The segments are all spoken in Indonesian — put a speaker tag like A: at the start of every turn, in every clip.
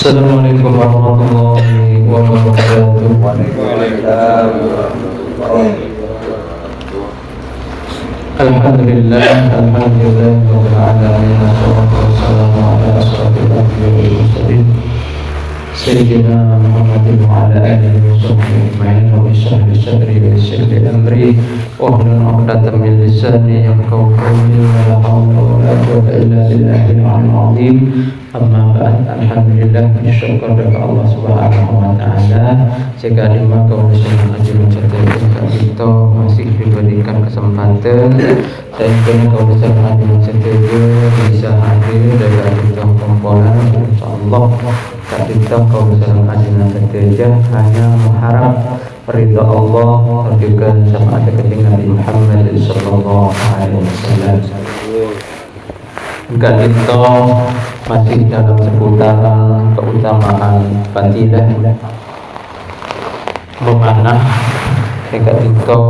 A: Assalamualaikum warahmatullahi wabarakatuh.
B: Waalaikumsalam.
A: Alhamdulillah, alhamdulillah rabbil alamin. Wassalatu wassalamu ala asyrofil anbiya'i wal mursalin sayyidina Muhammadin wa ala alihi wa sahbihi ajma'in. Rabbi shrah li sadri wa yassir li amri wahlul 'uqdatam min lisani yafqahu qawli. La hawla wa la quwwata illa billahil 'aliyyil 'azim. Amma ba'd. Alhamdulillah, bersyukur kepada Allah Subhanahu wa taala jika di maka urusan haji mencatat kita masih diberikan kesempatan dan kau bisa haji mencatat bisa hadir dalam kita komponen insyaallah kita kau bisa haji mencatat hanya mengharap ridha Allah dan juga syafaat kepada Nabi Muhammad sallallahu alaihi wasallam. Enggak kita masih dalam seputaran keutamaan fadilah memanah enggak kita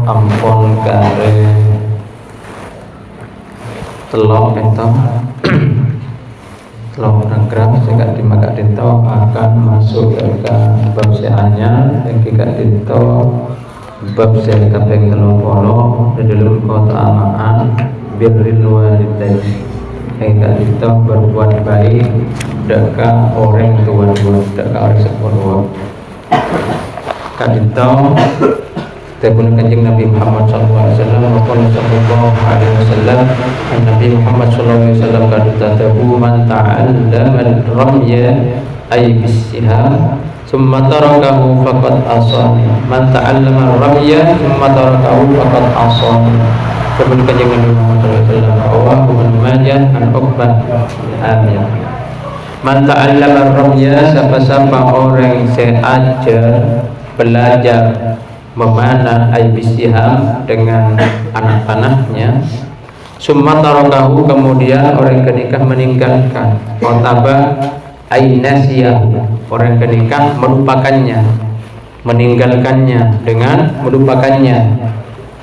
A: ampun kare telok kita telok rangkram enggak dimakan kita akan masuk ke bab seanya enggak kita bab se kaping 30 di dalam keutamaan birrul walidain. Hingga kita berbuat baik dekat orang tua, dekat orang sepuluh. Kadita terbun kanjeng Nabi Muhammad sallallahu alaihi wasallam, Nabi Muhammad sallallahu alaihi wasallam kadita tabu man ta'allama al-ramya ay bis-siham summa tarakahu faqad asani. Man ta'allama al-ramya summa tarakahu faqad asani. Kemudian kanjeng Nabi Muhammad SAW rawahu Ibnu Majah an Uqbah Amir. Man ta'allama ar-ramya, siapa-siapa orang seajar belajar memanah aibisiham dengan anak panahnya, summa tarakahu, kemudian orang kenikah meninggalkan, otaba ainasiyah, orang kenikah melupakannya, meninggalkannya dengan melupakannya.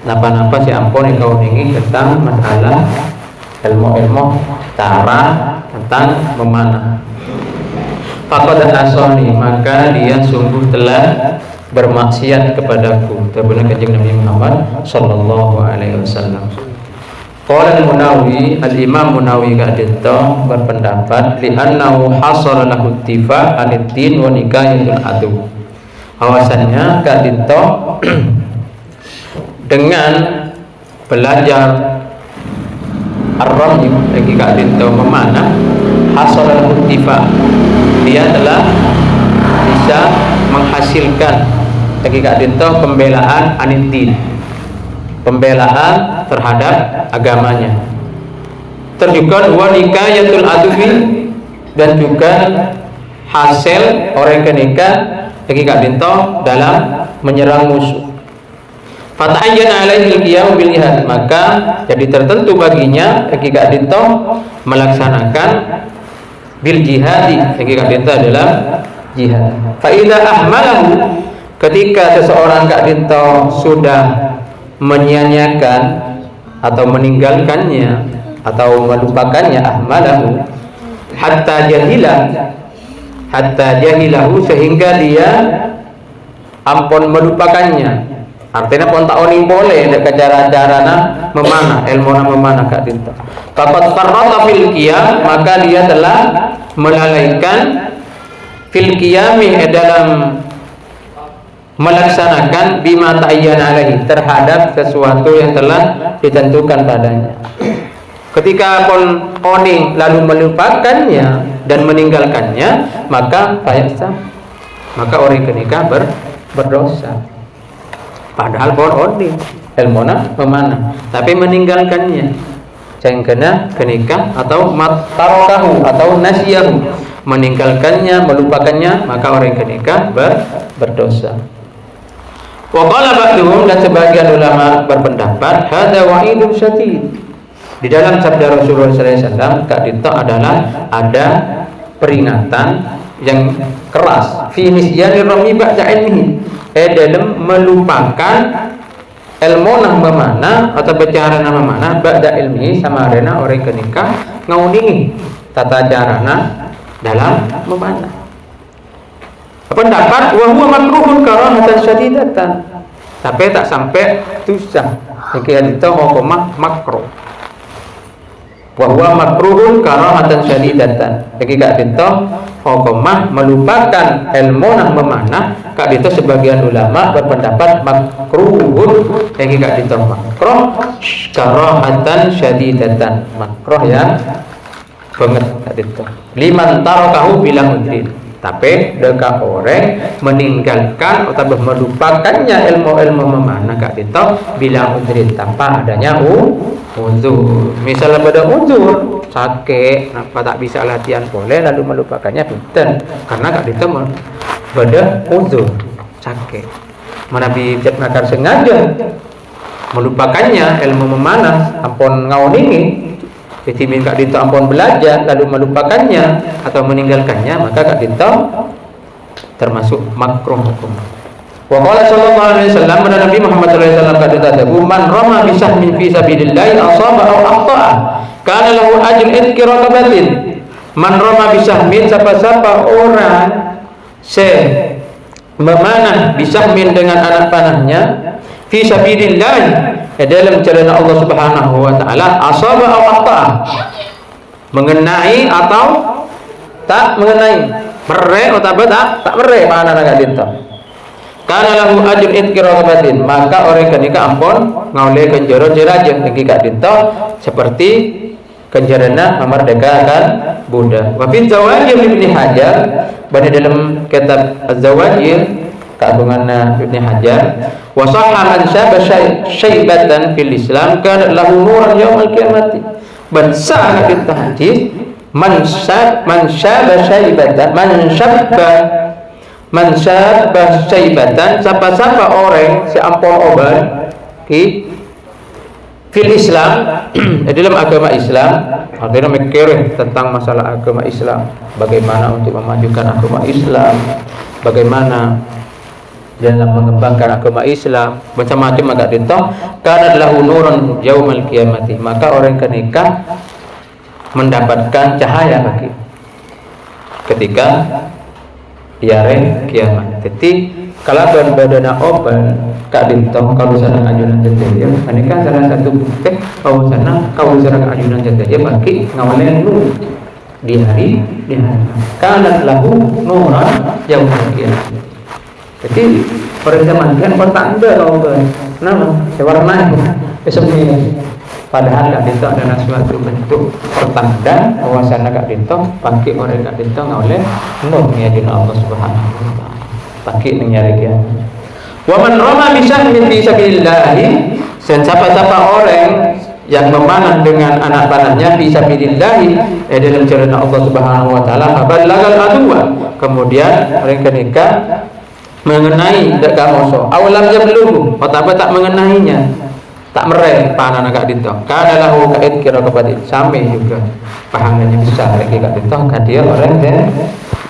A: Napa-napa si ampun kau ingin tentang masalah ilmu-ilmu cara tentang memanah. Faqad asani, maka dia sungguh telah bermaksiat kepadaku. Terbenar kanjeng Nabi Muhammad sallallahu alaihi wasallam. Qala al-Munawi, al-Imam Munawi kadita berpendapat li annahu hasala lahu ittifa' al-din wa nikayatul adu. Bahwasanya kadita dengan belajar ar-ramy lagi kadita memanah hasalal ittifa, dia telah bisa menghasilkan lagi kadita pembelaan aniddin, pembelaan terhadap agamanya. Terjuga wa nikayatul adufi, dan juga hasil orang kenikah lagi kadita dalam menyerang musuh. Fatahayyan alaihi al-qiyam bil jihad, maka jadi tertentu baginya hakika dinto melaksanakan bil jihadi, hakika dinto adalah jihad. Fa idza ahmalahu, ketika seseorang kak dinto sudah menyia-nyiakan atau meninggalkannya atau melupakannya, ahmalahu hatta jahilahu, sehingga dia ampun melupakannya. Artinya pun tak oni boleh dekat cara-carana memanah, ilmu memanah kak dinta. Faqad farrata fil qiyam, maka dia telah melalaikan fil qiyami dalam melaksanakan bima ta'ayyana alaihi, terhadap sesuatu yang telah ditentukan padanya. Ketika pun oni lalu melupakannya dan meninggalkannya, maka fayasa, maka orang kenikah berdosa. Padahal pun oni ilmuna memanah, tapi meninggalkannya, jangan kena kenikah atau tarakahu atau nasiyahu, meninggalkannya, melupakannya, maka orang kenikah berdosa. Wa qala ba'duhum, dan sebagian ulama berpendapat hadza wa'idun syadid. Di dalam sabda Rasulullah sallallahu alaihi wasallam kadita adalah ada peringatan yang keras fi nisyanir rami ba'da ilmihi, dalam melupakan ilmu nang memanah atau bicara nama mana ba'da ilmi sama rena orang kenikah ngaudingi tata carana dalam memanah. pendapat wa huwa makruhun karahatan syadidatan. Tapi tak sampai dosa. Iki hadits hukumah makruh. Wa huwa makruhun karahatan syadidatan. Iki gak dito hukumah melupakan ilmu nang memanah. Kak dito sebagian ulama berpendapat makruhun. Iki gak dito makruh karahatan syadidatan. Makruh ya banget kak dito. Liman tarakahu bilang udrin. Tapi deka orang meninggalkan atau melupakannya ilmu-ilmu memanah kak dito bilang udrin tanpa adanya uzur. Misalnya pada uzur sakit, kenapa tak bisa latihan boleh lalu melupakannya pinten karena kak dito pada uzur sakit. Mana bijak nakar sengaja melupakannya ilmu memanah ampun ngauningi. Jadi kak dito ampun belajar lalu melupakannya atau meninggalkannya, maka kak dito termasuk makruh hukum. Wa qala sallallahu alaihi wasallam, Nabi Muhammad sallallahu alaihi wasallam kata, "Man rama bi sahmin fi sabilillah asaba aw akhta'a, kana lahu ajrun idki raqabatin." Man rama bi sahmin, siapa orang memanah bi sahmin dengan anak panahnya fi sabilillah, dalam jalan Allah Subhanahu wa taala, asaba aw akhta'a, mengenai atau tak mengenai, mere atau tak mere mana nak dinta. Kana lahu ajrun idki raqabatin, maka orang kenika ampun ngaule kenjoro jeraja iki kak dinta seperti kenjarana memerdekakan budak. Wa fi zawajir Ibnu Hajar, pada dalam kitab Az-Zawajir kagungan Ibnu Hajar, wa sahha man syaba syaibatan fil Islam kana lahu nuran yaumil qiyamati. Bansa hadis hadis man syaba syaibatan, siapa orang si ampun obat ki fil Islam dalam agama Islam. Akhirnya mikir tentang masalah agama Islam, bagaimana untuk memajukan agama Islam, bagaimana dalam mengembangkan agama Islam, macam-macam agak dito. Kana lahu nurun yaumal qiyamati, maka orang kenika mendapatkan cahaya bagi ketika hari kiamat. Jadi kalau badana open kak dito kalau sana ajunan jataya, kenika salah satu bukti kalau sana kalau sana ajunan jataya bagi ngawalen nur di hari. Kana lahu nuran yaumal qiyamati. Jadi perjalanan pertanda kalau nama warna ini padahal kak dinto adalah suatu bentuk pertanda bahwasanya kak dinto pakai orang kak dinto oleh nur Allah Subhanahu wa taala pakai nyari dia. Wa man rama bi sahmin fi sabilillah, siapa orang yang memanah dengan anak panahnya fi sabilillah dalam jalan Allah Subhanahu wa taala, fabalagal adwa, kemudian orang kenika mengenai dekat musuh, awalam yablughu, atau tak mengenainya, tak mereh panah agak dinto. Kana lahu kait kira kepada sampai juga pahalanya besar lagi kak dinto. Dia orang yang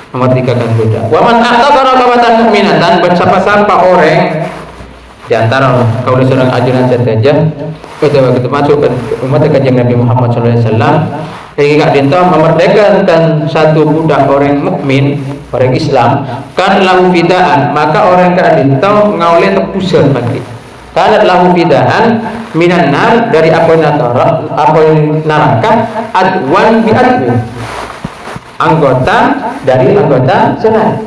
A: memerdekakan budak. Wa man a'taqa raqabatan mu'minatan, bersapa-sama orang di antara kaum seorang ajunan saja itu masuk umat kanjeng Nabi Muhammad sallallahu alaihi wasallam. Lagi kak dinto memerdekakan satu budak orang mukmin, orang Islam, kan lahu fidaan, maka orang kak dinto ngaule tebusan bagi. Kan lahu fidaan minan nar, dari api neraka, adwan bi adwi, anggota dari anggota senat.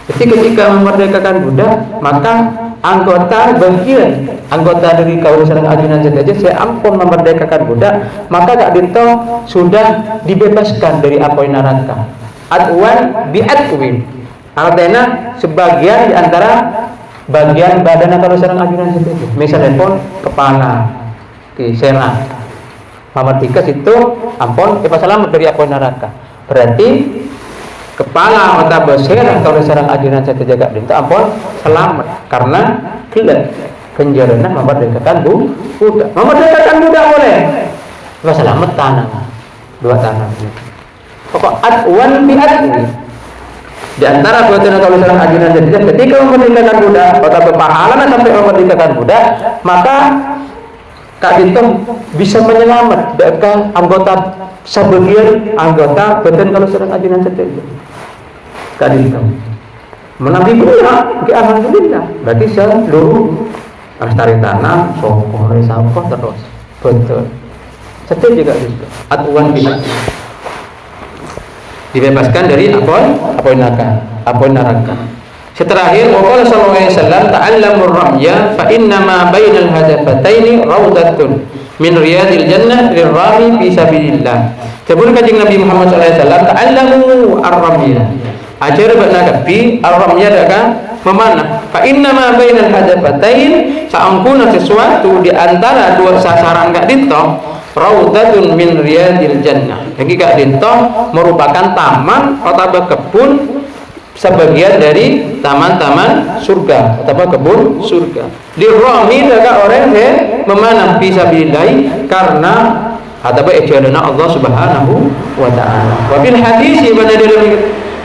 A: Jadi ketika memerdekakan budak, maka anggota bagian anggota dari kaum sareng ajunan saja saya ampun memerdekakan budak, maka kak dinto sudah dibebaskan dari api neraka. Adwan bi adwin, artinya sebagian di antara bagian badan kalau sareng ajunan saja. Misalnya pun kepala, serah, memerdeka itu ampun selamat dari api neraka. Berarti kepala atau besar kalau sareng ajunan saja jaga dinto ampun selamat karena gelap kenjarana memerdekakan budak. Memerdekakan budak boleh, nggak selamat tanah, dua tanah. Pokok adwan bi adwi, di antara buatan kalau sareng ajunan saja ketika memerdekakan budak atau pahala sampai memerdekakan budak, maka kak dinto bisa menyelamat dekat anggota sebagian anggota badan kalau sareng ajunan saja. Kak dinto menabi pula ke alhamdulillah berarti seluruh lestari tanah soko resako terus betul setel juga gitu aturan pihak dibebaskan dari apoi neraka. Terakhir waqala sallallahu alaihi wasallam ta'allamur ramya fa inna ma bainal hadafataini raudatun min riyadil jannah lirrami fi sabilillah. Sebelum kanjeng Nabi Muhammad sallallahu alaihi wasallam ta'allamu ar-ramya. Ajar bakna ar-ramya daga memanah. Fa inna ma bainal hadafatain saangkuna sesuatu di antara dua sasaran gak dinto raudatun min riyadil jannah. Jadi gak dinto merupakan taman atau kebun sebagian dari taman-taman surga atau kebun surga. Dirami daga orang yang memanah fisabilillah karena atau ejalana Allah Subhanahu wa taala. Wa bil hadis pada dalam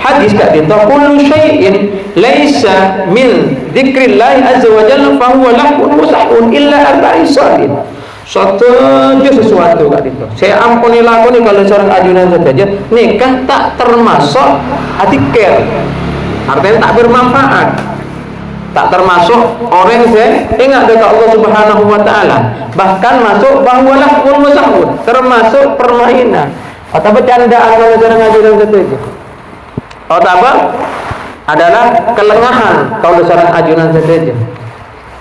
A: hadis tak dinto kullu syai'in laisa min dzikrillah azza wa jalla fa huwa lahun wa sahun illa arba'in salin. Sesuatu kak dinto. Saya ampuni lakoni kalau seorang ajunan saja nikah tak termasuk atikir. Artinya tak bermanfaat, tak termasuk orang yang ingat dekat Allah Subhanahu wa taala, bahkan masuk bahwalah musahun, termasuk permainan atau bercandaan kalau cara ngajaran itu. Atau apa? Adalah kelengahan kalau seorang ajunan saja.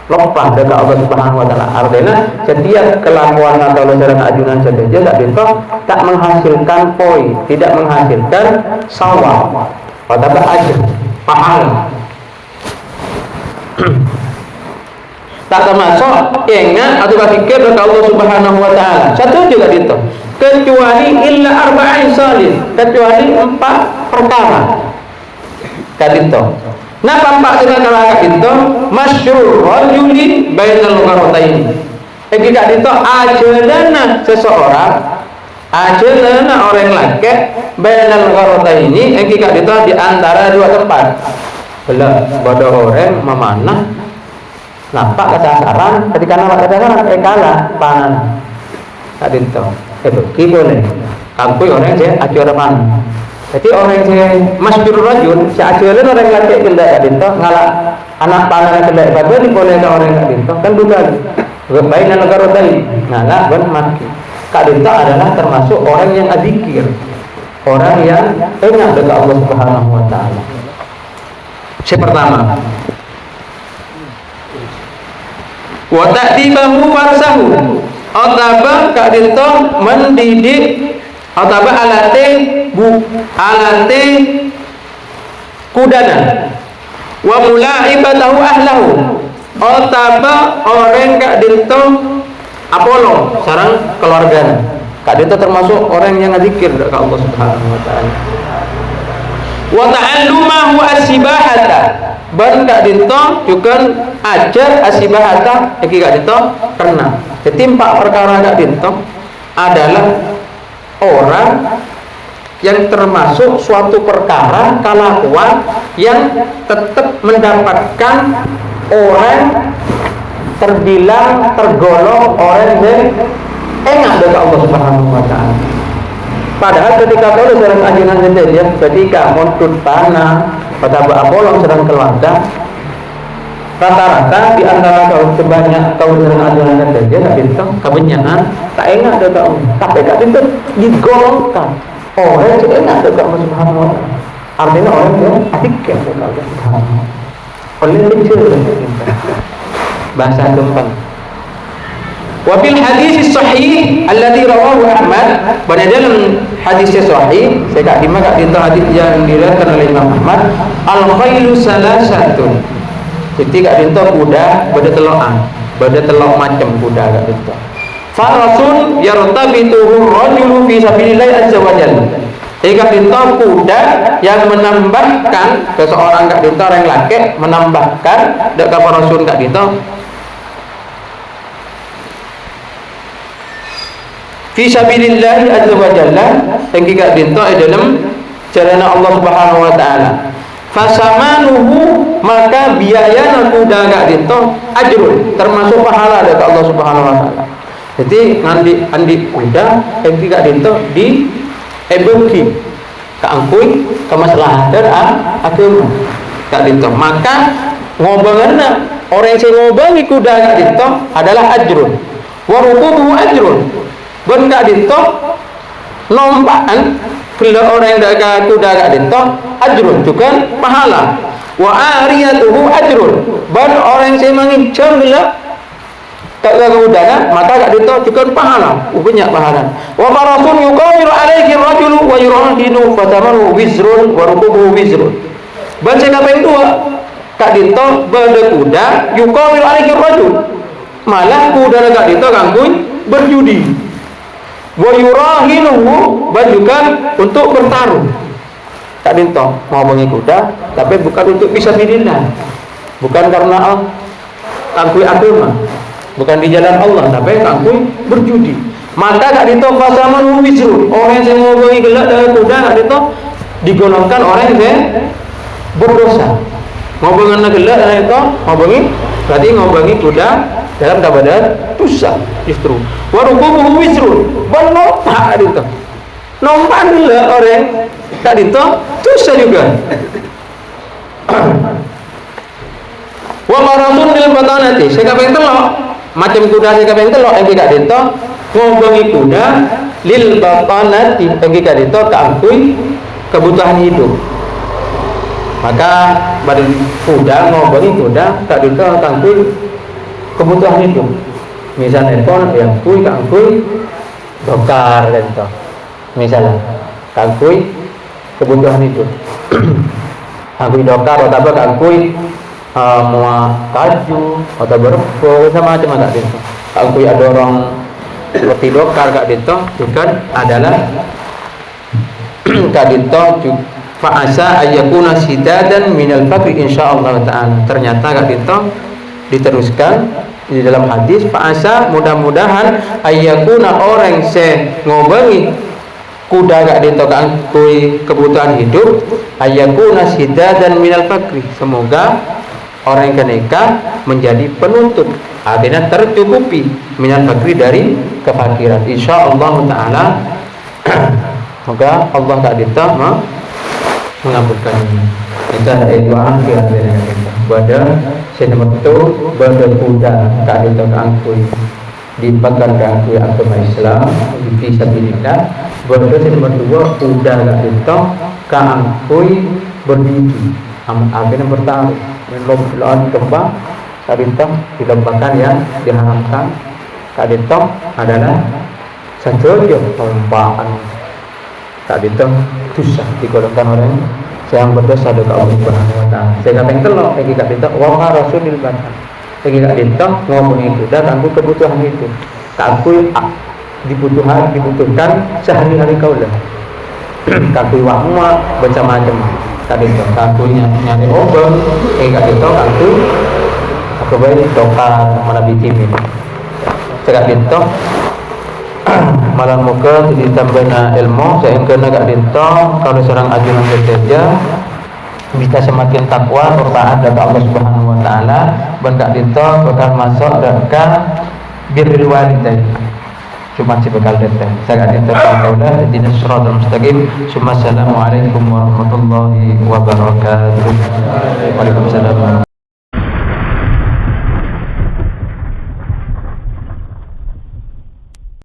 A: Lupa dekat Allah Subhanahu wa taala. Artinya setiap kelakuan atau seorang ajunan saja tak menghasilkan poin, tidak menghasilkan sawab. Atau ajr pahala tak termasuk ingat atau berfikir kepada Allah Subhanahu wa taala. Satu juga itu kecuali illa arba'in salin, kecuali 4 perkara kadito. Napa 4 perkara kadito? Masyhur rajuli bainal qarataini. Iki kadito ajalana seseorang ajalana orang laki bainal qarataini iki kadito di antara dua tempat. Belum bodoh orang memanah nampak kesasaran ketika nampak kesasaran kalah panan kadito itu boleh kampui orang saya acara panan. Jadi orang saya masyhur rajul si ajalan orang laki kelak kadito ngalah anak panan kelak bagus dibolehkan orang kadito kan bukan bainal qarataini ngalah ben mati. Kadito adalah termasuk orang yang adzikir, orang yang ingat dekat Allah Subhanahu wa taala. Yang pertama, wa ta'dibahu farsahu. Ataba kadito mendidik ataba alate kudana. Wa mulaibatahu ahlahu. Ataba orang kadito Apollo sarang keluarga. Kak itu termasuk orang yang zikir kepada Allah Subhanahu wa taala. Wa ta'allumahu as-sibahata. Ban kak dinto juga ajar as-sibahata iki kak dinto pernah. Jadi 4 perkara kak dinto adalah orang yang termasuk suatu perkara kelakuan yang tetap mendapatkan orang tergolong orang yang ingat dekat Allah Subhanahu wa taala. Padahal ketika kau sedang ajunan saja, ketika montut tanah pada bolong sedang keluarga, rata-rata di antara kau sebanyak kau sedang ajunan saja, tak itu kebanyakan tak ingat dekat Allah. Tapi tak itu digolongkan orang yang ingat dekat Allah Subhanahu wa taala. Artinya orang yang atikir dekat Allah Subhanahu wa taala. Oleh itu bahasa gampang. Wa bil hadis sahih alladhi rawahu Ahmad, pada dalam hadis sahih saya kak dimak itu hadis yang diriwayatkan oleh Imam Ahmad, al khailu salasatun. Jadi kak dinto kuda pada telok macam kuda kak dinto. Farasun yartabituhu rajulu fi sabilillah azza wa jalla. Kak dinto kuda yang menambahkan seseorang kak dinto orang laki menambahkan dekat farasun kak dinto fi sabilillah azza wa jalla yang kita dinto dalam jalan Allah Subhanahu wa taala. Fasamanuhu maka biayana kuda gak dinto ajrun termasuk pahala dari Allah Subhanahu wa taala. Jadi andi kuda yang kita dinto di ebuki keangkui kemaslahatan agama. kak dinto. Maka ngobanganna orang yang ngobangi kuda kak dinto adalah ajrun. Wa rukubuhu ajrun. Ben kak dinto nombaan bila orang yang dak kuda kak dinto ajrun juga pahala. Wa ariyatuhu ajrun. Ben orang yang mengincang bila tak kuda maka kak dinto juga pahala, banyak pahala. Wa farasun yuqawiru alaihi rajulu wa yurahinu fatamahu wizrun wa rukubuhu wizrun. Baca kaping 2 kak dinto bada kuda yuqawiru alaihi rajul. Malah kuda kak dinto kangkung berjudi. Wa yurahinuhu bajukan untuk bertarung. Kak dinto mau mengi kuda tapi bukan untuk bisa fisabilillah. Bukan karena kangkui agama. Bukan di jalan Allah, tapi kangkung berjudi. Maka kak dinto fasaman wizrun. Orang yang ngomongi gelak dengan kuda kak dinto digolongkan orang yang berdosa. Ngomongan gelak dengan itu ngomongi berarti ngomongi kuda dalam keadaan dosa justru. Wa rukubuhu wizrun. Benar kak dinto. Nompan gelak orang kak dinto dosa juga. Wa marasun bil batanati. Saya kaping 3 macam kuda saya kaping 3 yang tidak dinto ngomongi kuda lil batanati yang tidak dinto kangkui kebutuhan hidup. Maka badan kuda ngomongi kuda tak dinto kangkui kebutuhan hidup. Misalnya pun yang kangkui dokar dinto. Misalnya kangkui kebutuhan hidup. Kangkui dokar atau kangkui mua kaju atau berpo sama macam kak dinto. Kalau ada orang seperti dokar kak dinto juga adalah kak dinto fa'asa ayyakuna sidadan minal fakri insyaallah ta'ala. Ternyata kak dinto diteruskan di dalam hadis fa'asa mudah-mudahan ayyakuna orang se ngobangi kuda kak dinto kangkui kebutuhan hidup ayyakuna sidadan minal fakri. Semoga orang yang keneka menjadi penutup, artinya tercukupi minal fakri dari kefakiran. Insyaallah taala semoga Allah tak dinta mengabulkan ini. Kita ada doa akhir pada nomor itu pada kuda tak dinta angkui dipakai angkui agama Islam di fisabilillah. Pada nomor 2 kuda tak dinta angkui berdiri akhirnya bertaruh lawan kembang kak dinto dilombakan yang diharamkan. Kak dinto adalah satu lompaan. Kak dinto dosa digolongkan orang yang berdosa dengan Allah Subhanahu wa taala. Saya kaping 3 iki kak dinto wa rasulil badan. Iki kak dinto ngomong itu dan aku kebutuhan itu. Aku dibutuhkan sehari-hari kaulah. Kakui wakma baca macam kak dinto kakunya nyari obat kak dinto aku baik dokar mana vitamin kak dinto malam muka ditambahna ilmu sehingga kak dinto kalau seorang ajunan bekerja bisa semakin takwa bertaat kepada Allah Subhanahu wa taala dan kak dinto bakal masuk dekat birrul walidain. Cuma si bekal deteng. Saya akan terkaulah di Siratal Mustaqim. Assalamualaikum warahmatullahi wabarakatuh. Waalaikumsalam.